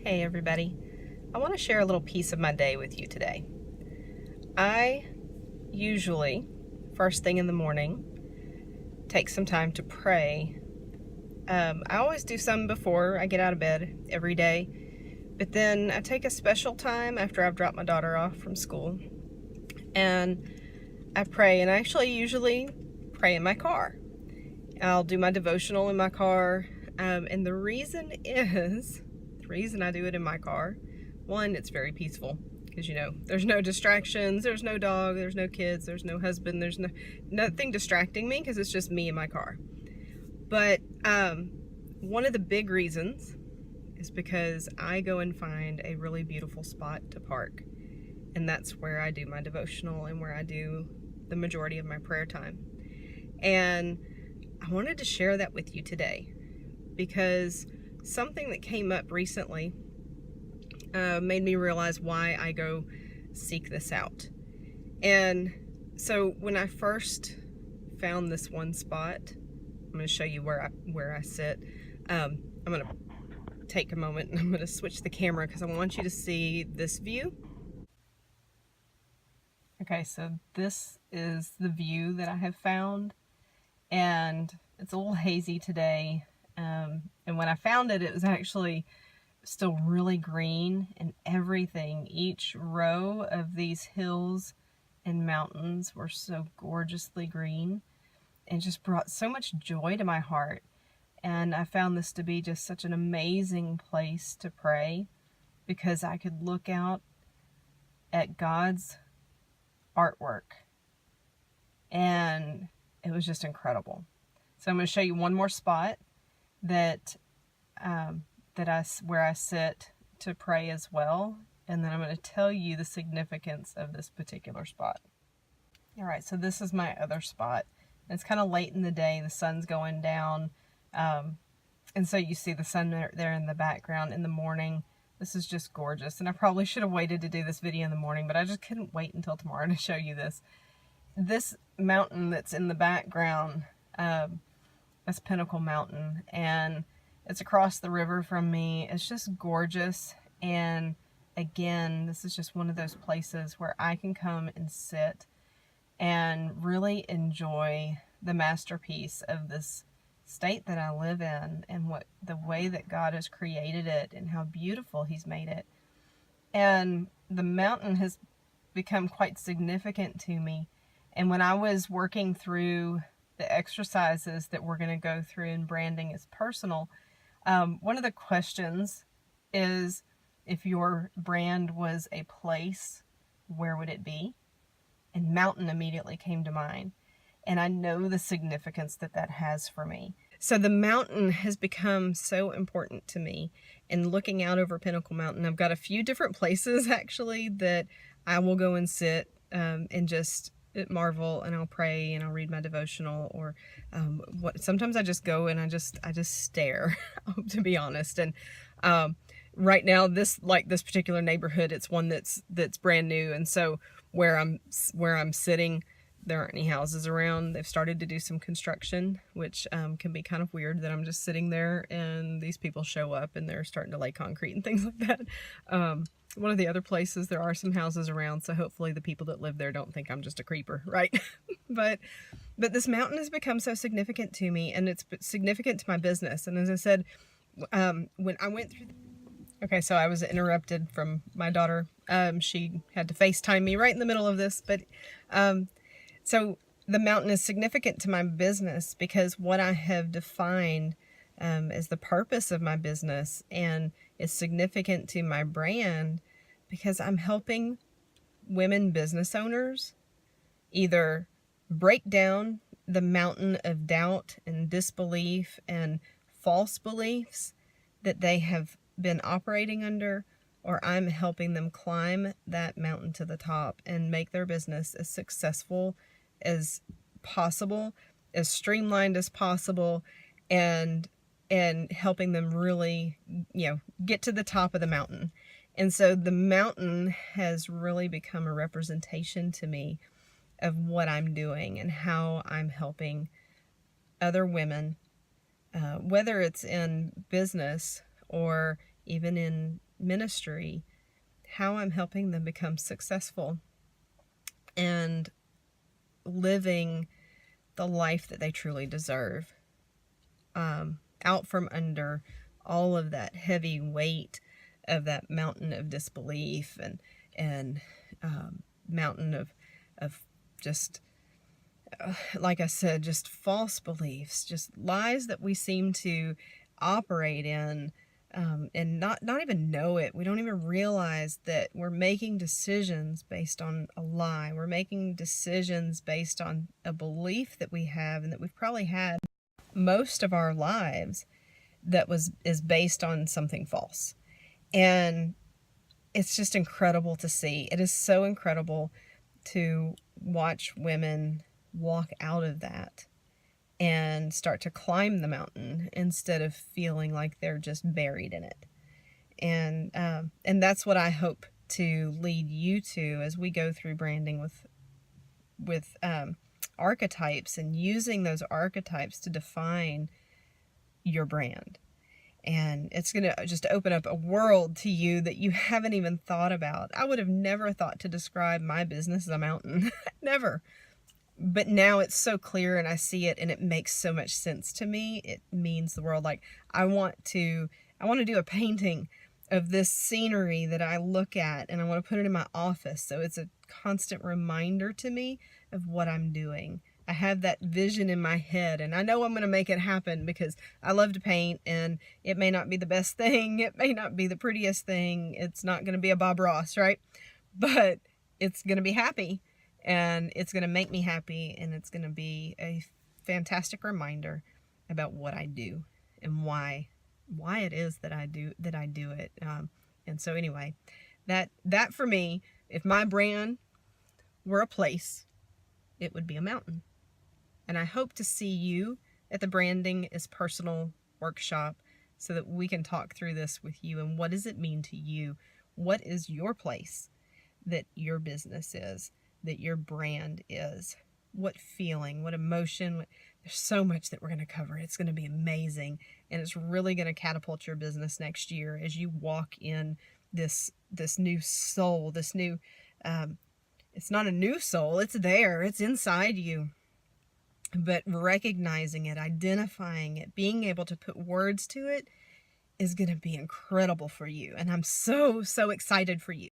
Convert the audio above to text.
Hey everybody, I want to share a little piece of my day with you today. I usually, first thing in the morning, take some time to pray. I always do some before I get out of bed every day, but then I take a special time after I've dropped my daughter off from school and I pray, and I actually usually pray in my car. I'll do my devotional in my car, and the reason I do it in my car, one, it's very peaceful because there's no distractions, there's no dog, there's no kids, there's no husband, there's nothing distracting me because it's just me in my car. But one of the big reasons is because I go and find a really beautiful spot to park, and that's where I do my devotional and where I do the majority of my prayer time. And I wanted to share that with you today because something that came up recently made me realize why I go seek this out. And so when I first found this one spot, I'm going to show you where I sit. I'm going to take a moment and I'm going to switch the camera because I want you to see this view. Okay, so this is the view that I have found, and it's a little hazy today. And when I found it, it was actually still really green and everything. Each row of these hills and mountains were so gorgeously green and just brought so much joy to my heart. And I found this to be just such an amazing place to pray because I could look out at God's artwork and it was just incredible. So I'm going to show you one more spot where I sit to pray as well, and then I'm going to tell you the significance of this particular spot. All right, so this is my other spot. It's kind of late in the day, the sun's going down, and so you see the sun there in the background in the morning. This is just gorgeous, and I probably should have waited to do this video in the morning, but I just couldn't wait until tomorrow to show you this. This mountain that's in the background, that's Pinnacle Mountain, and it's across the river from me. It's just gorgeous, and again, this is just one of those places where I can come and sit and really enjoy the masterpiece of this state that I live in and the way that God has created it and how beautiful He's made it. And the mountain has become quite significant to me. And when I was working through the exercises that we're going to go through in branding as personal, one of the questions is, if your brand was a place, where would it be? And mountain immediately came to mind. And I know the significance that has for me. So the mountain has become so important to me. And looking out over Pinnacle Mountain, I've got a few different places actually that I will go and sit and just marvel, and I'll pray and I'll read my devotional, or sometimes I just go and I just stare to be honest. And right now this particular neighborhood, it's one that's brand new, and so where I'm sitting, there aren't any houses around. They've started to do some construction, which can be kind of weird that I'm just sitting there and these people show up and they're starting to lay concrete and things like that. One of the other places, there are some houses around, so hopefully the people that live there don't think I'm just a creeper, right? but this mountain has become so significant to me, and it's significant to my business. And as I said, when I went through okay, so I was interrupted from my daughter. She had to FaceTime me right in the middle of this, but so the mountain is significant to my business because what I have defined as the purpose of my business, and is significant to my brand because I'm helping women business owners either break down the mountain of doubt and disbelief and false beliefs that they have been operating under, or I'm helping them climb that mountain to the top and make their business as successful as possible, as streamlined as possible, and helping them really, get to the top of the mountain. And so the mountain has really become a representation to me of what I'm doing and how I'm helping other women, whether it's in business or even in ministry, how I'm helping them become successful and living the life that they truly deserve, out from under all of that heavy weight of that mountain of disbelief and mountain of just, like I said, just false beliefs, just lies that we seem to operate in, and not even know it. We don't even realize that we're making decisions based on a lie. We're making decisions based on a belief that we have and that we've probably had most of our lives that is based on something false. And it's just incredible to see. It is so incredible to watch women walk out of that and start to climb the mountain instead of feeling like they're just buried in it. And that's what I hope to lead you to as we go through branding with archetypes, and using those archetypes to define your brand. And it's going to just open up a world to you that you haven't even thought about. I would have never thought to describe my business as a mountain. Never. But now it's so clear and I see it and it makes so much sense to me. It means the world. Like, I want to do a painting of this scenery that I look at, and I want to put it in my office so it's a constant reminder to me of what I'm doing. I have that vision in my head, and I know I'm going to make it happen because I love to paint, and it may not be the best thing. It may not be the prettiest thing. It's not going to be a Bob Ross, right? But it's going to be happy, and it's going to make me happy, and it's going to be a fantastic reminder about what I do and why it is that I do it. And so anyway, that for me, if my brand were a place, it would be a mountain. And I hope to see you at the Branding is Personal workshop so that we can talk through this with you. And what does it mean to you? What is your place that your business is, that your brand is? What feeling, what emotion? There's so much that we're going to cover. It's going to be amazing. And it's really going to catapult your business next year as you walk in this new soul, this new, it's not a new soul. It's there. It's inside you. But recognizing it, identifying it, being able to put words to it is going to be incredible for you. And I'm so, so excited for you.